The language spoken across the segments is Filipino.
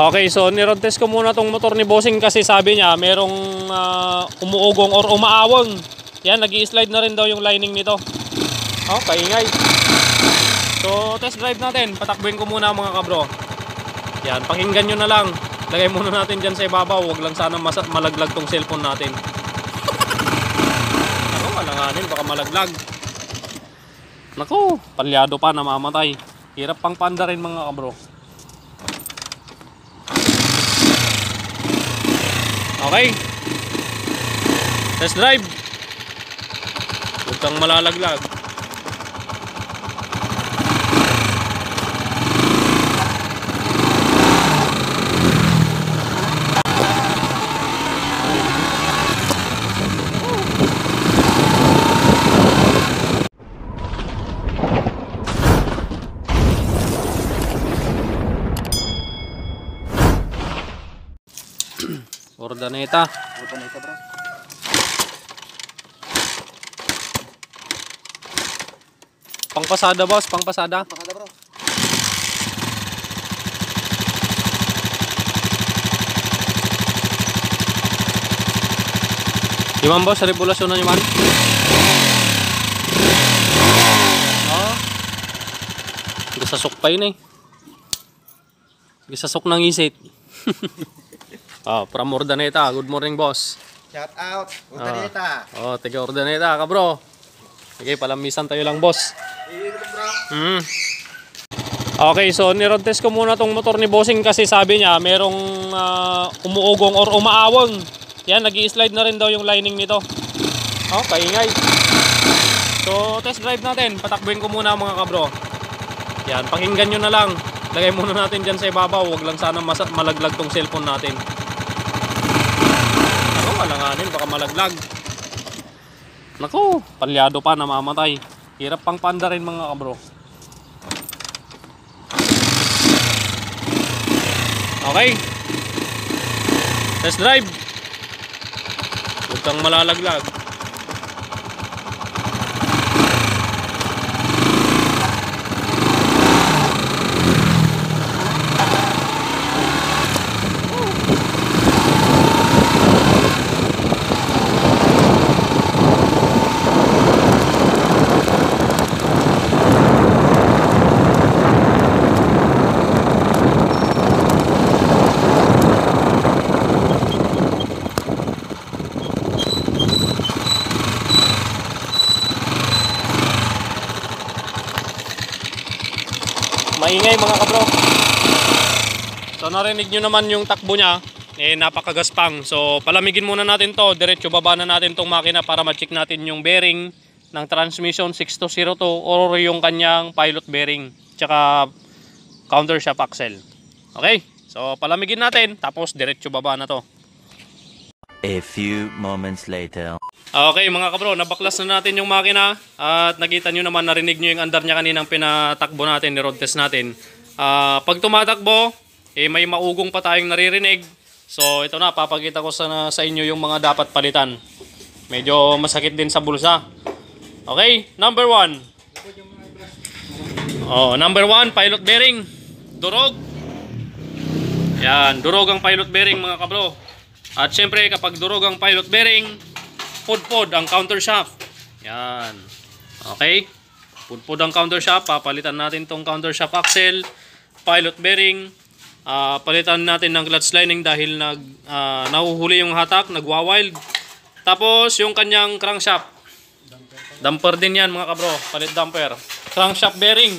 Okay, so niroad test ko muna tong motor ni Bossing kasi sabi niya merong umuugong or umaawon. Yan, nag-i-slide na rin daw yung lining nito. Oh, kaingay. So, test drive natin. Patakbuhin ko muna mga kabro. Yan, pakinggan nyo na lang. Lagay muna natin dyan sa ibabaw. Huwag lang sana malaglag tong cellphone natin. Ano, alanganin, baka malaglag. Naku, palyado pa, namamatay. Hirap pang panda rin mga kabro. Okay, test drive. Huwag kang malalaglag. Ordaneta. Ordaneta bro. Pangpasada boss, pangpasada. Pangpasada bro. Yuman boss, regulasyon na yuman. Oh. Gisasok pa yun eh. Gisasok ng isit. From Ordaneta. Good morning boss. Shout out Ordaneta. Tiga Ordaneta ka bro. Sige, palamisan tayo lang boss. Okay, so niroad test ko muna tong motor ni Bossing kasi sabi niya merong umuugong or umaawon. Yan, nag-i-slide na rin daw yung lining nito. Oh, kaingay. So, test drive natin. Patakbuhin ko muna mga kabro. Yan, pakinggan nyo na lang. Lagay muna natin dyan sa ibabaw. Huwag lang sana malaglag tong cellphone natin. Ano, alanganin, baka malaglag. Naku, palyado pa, namamatay. Hirap pang panda rin mga kabro. Okay, test drive. Huwag kang malalaglag. Maingay mga kabro. So narinig nyo naman yung takbo niya. Napakagaspang. So palamigin muna natin to. Diretso baba na natin tong makina para ma-check natin yung bearing ng transmission 6202 or yung kanyang pilot bearing. Tsaka counter shaft axle. Okay? So palamigin natin. Tapos diretso baba na to. A few moments later. Okay mga kabro, nabaklas na natin yung makina at nakita nyo naman, narinig nyo yung andar niya kaninang pinatakbo natin, ni road test natin. Pag tumatakbo, may maugong pa tayong naririnig. So ito na, papakita ko sa inyo yung mga dapat palitan. Medyo masakit din sa bulsa. Okay, number 1. Number 1, pilot bearing. Durog. Yan, durog ang pilot bearing mga kabro. At syempre kapag durog ang pilot bearing, pudpod ang counter shaft. Yan. Okay. Pudpod ang counter shaft. Papalitan natin tong counter shaft axle, pilot bearing. Palitan natin ng clutch lining dahil nahuhuli yung hatak, nagwa-wild. Tapos yung kanyang crankshaft. Damper din yan mga kabro. Palit damper. Crankshaft bearing.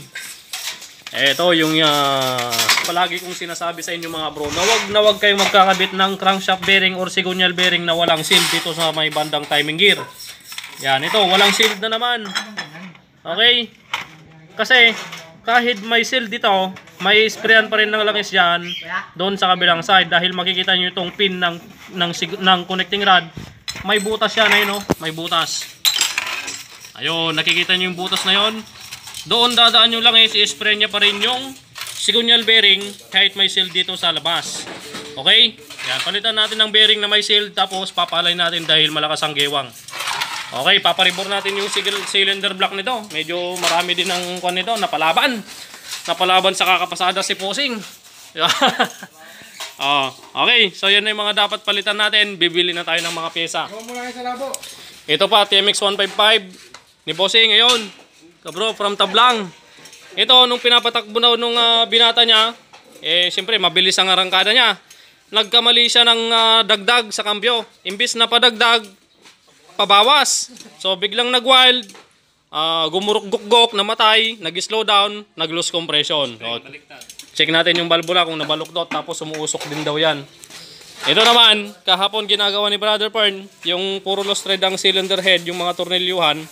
Ito yung palagi kong sinasabi sa inyo mga bro, na wag kayong magkakabit ng crankshaft bearing or cigonyal bearing na walang seal dito sa may bandang timing gear. Yan, ito walang seal na naman. Okay? Kasi kahit may seal dito, may sprayan pa rin ng langis dyan doon sa kabilang side dahil makikita nyo itong pin ng connecting rod. May butas yan, ayun, may butas. Ayun, nakikita nyo yung butas na yon. Doon dadaan yung langis, i-spray niya pa rin yung cigonyal bearing kahit may seal dito sa labas. Okay? Yan, palitan natin ng bearing na may seal tapos papalay natin dahil malakas ang gewang. Okay, paparibor natin yung cylinder block nito. Medyo marami din ang kwan nito, napalaban sa kakapasada si Bossing. Oh, okay, so yan na yung mga dapat palitan natin. Bibili na tayo ng mga pyesa. Ito pa, TMX 155 ni Bossing ngayon. Kabro, from Tablang. Ito, nung pinapatakbo na nung binata niya, siyempre, mabilis ang arangkada niya. Nagkamali siya ng dagdag sa kambyo. Imbis na padagdag, pabawas. So, biglang nag-wild, gumurok-guk-guk, namatay, nag-slow down, nag-lose compression. So, check natin yung balbula kung nabaluktot, tapos umuusok din daw yan. Ito naman, kahapon ginagawa ni Brother Pern, yung puro lost thread ang cylinder head, yung mga tornilyuhan.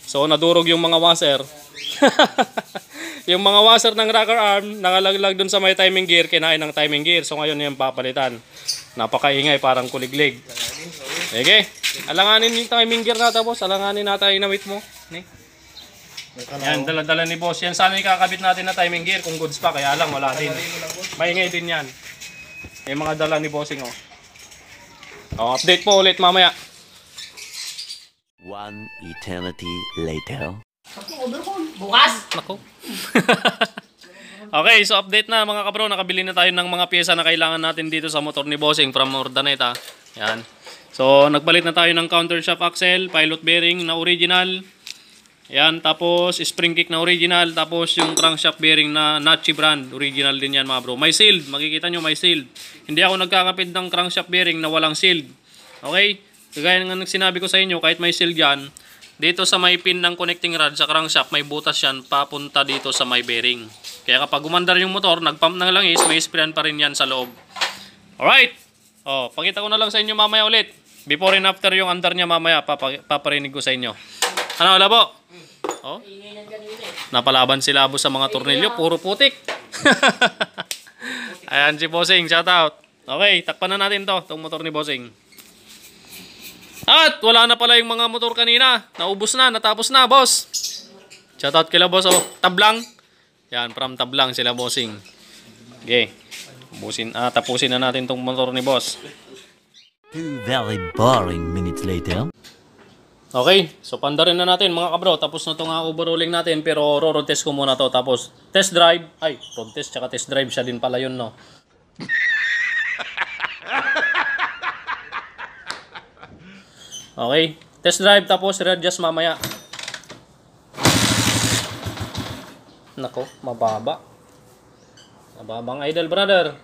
So, nadurog yung mga washer. Yung mga washer ng rocker arm, nakalaglag dun sa may timing gear, kinain ng timing gear. So, ngayon yung papalitan. Napakaingay, parang kuliglig. Sige, alanganin yung timing gear natin, boss. Alanganin natin yung nawit mo. Yan, dala-dala ni boss. Yan sana ikakabit natin na timing gear kung goods pa. Kaya lang, wala din. Maingay din yan. Yung mga dala ni bossing, oh. Update po ulit mamaya. One eternity later. Bukas! Nako. Okay, so update na mga kabro. Nakabili na tayo ng mga pyesa na kailangan natin dito sa motor ni bossing from Urdaneta. Yan. So, nagpalit na tayo ng countershaft axle, pilot bearing na original. Yan, tapos spring kick na original, tapos yung crankshaft bearing na Nachi brand, original din yan mga bro. May sealed, makikita nyo may sealed. Hindi ako nagkakapit ng crankshaft bearing na walang sealed. Okay? Kagaya ng sinabi ko sa inyo, kahit may sealed yan, dito sa may pin ng connecting rod sa crankshaft, may butas yan papunta dito sa may bearing. Kaya kapag umandar yung motor, nagpump ng langis, may sprayan pa rin yan sa loob. Alright? Pakita ko na lang sa inyo mamaya ulit. Before and after yung andar niya mamaya, paparinig ko sa inyo. Ano, labo? Napalaban sila abo sa mga tornilyo, puro putik. Ayan si Bossing, shout out. Okay, takpan na natin itong motor ni Bossing. At wala na pala yung mga motor kanina. Naubos na, natapos na, boss. Shout out kila boss, Tablang. Yan, from Tablang sila Bossing. Okay, tapusin na natin itong motor ni boss. 2 very boring minutes later. Okay, so pandarin na natin mga kabro. Tapos na itong overhauling natin, pero road test ko muna to. Tapos test drive, road test tsaka test drive siya din pala yun, no? Okay, test drive tapos readjust mamaya. Nako, mababa. Mababang idle, brother.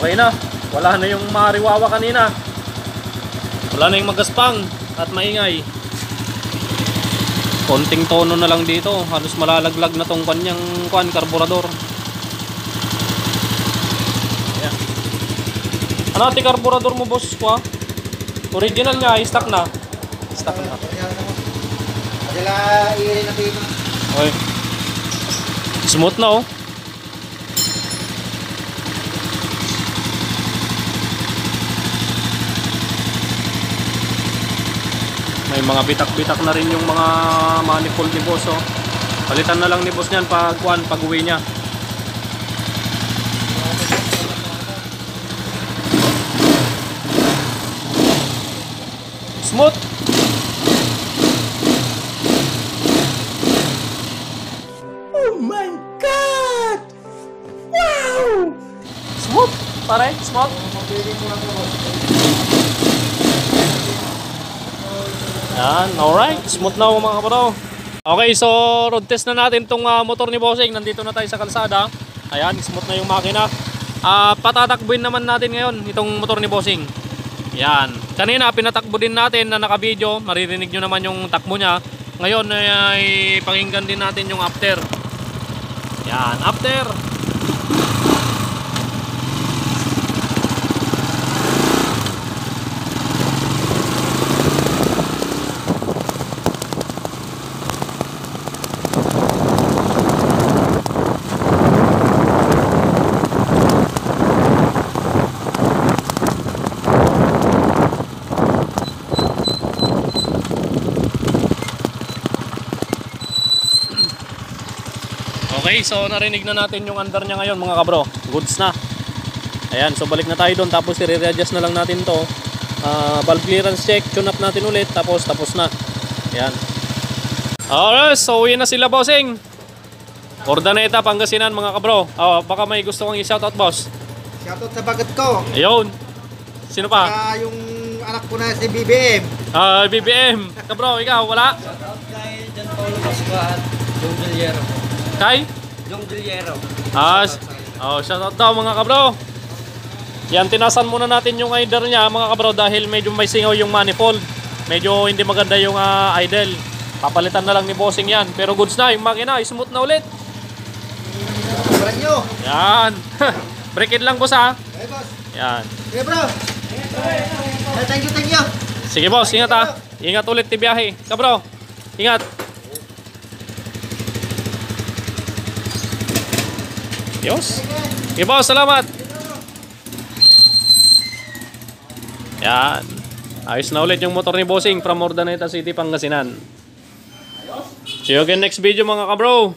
Okay na. Wala na yung mariwawa kanina. Wala na yung magaspang at maingay. Konting tono na lang dito. Halos malalaglag na tong kanyang karburador. Ayan. Ano ati karburador mo, boss ko? Original nga, stock na. Stock na. Adala, iirin na dito. Okay. Smooth na, oh. May mga bitak-bitak na rin yung mga manifold ni boss, oh. Palitan na lang ni boss niyan pag uwi niya. Smooth. Oh my God! Wow! Smooth, pare, smooth. Yan, alright. Smooth na mga kabro. Okay, so road test na natin itong motor ni Bossing. Nandito na tayo sa kalsada. Ayan, smooth na yung makina. Patatakbuin naman natin ngayon itong motor ni Bossing. Yan. Kanina pinatakbo din natin na naka-video. Maririnig nyo naman yung takbo niya. Ngayon ay pakinggan din natin yung after. Yan, after. Okay, so narinig na natin yung andar niya ngayon mga kabro. Goods na. Ayan, so balik na tayo doon tapos i-readjust na lang natin to. valve clearance check, tune up natin ulit, tapos na. Yan. Alright, so uwi na sila, bossing. Ordaneta, Pangasinan, mga kabro. Baka may gusto kong i-shoutout, boss. Shoutout sa bagat ko. Ayun. Sino pa? Saka yung anak ko na si BBM. BBM. Kabro, ikaw, wala? Kay John Paulo Pascua at Jong Villero. Kay? Jong Villero. Shoutout daw, mga kabro. Yan, tinasan muna natin yung idler niya, mga kabro, dahil medyo may singaw yung manifold. Medyo hindi maganda yung idle. Papalitan na lang ni bossing yan. Pero goods na, yung makina, smooth na ulit. Sobrang nyo. Yan. Break it lang, boss, ha. Okay, boss. Yan. Okay, bro. Thank you. Sige, boss, ingat, ha. Ingat ulit, tibiyahe. Kabro, ingat. Yos. Okay, boss, salamat. Yan. Ayos na ulit yung motor ni bossing from Ordaneta City, Pangasinan. See you again next video, mga kabro.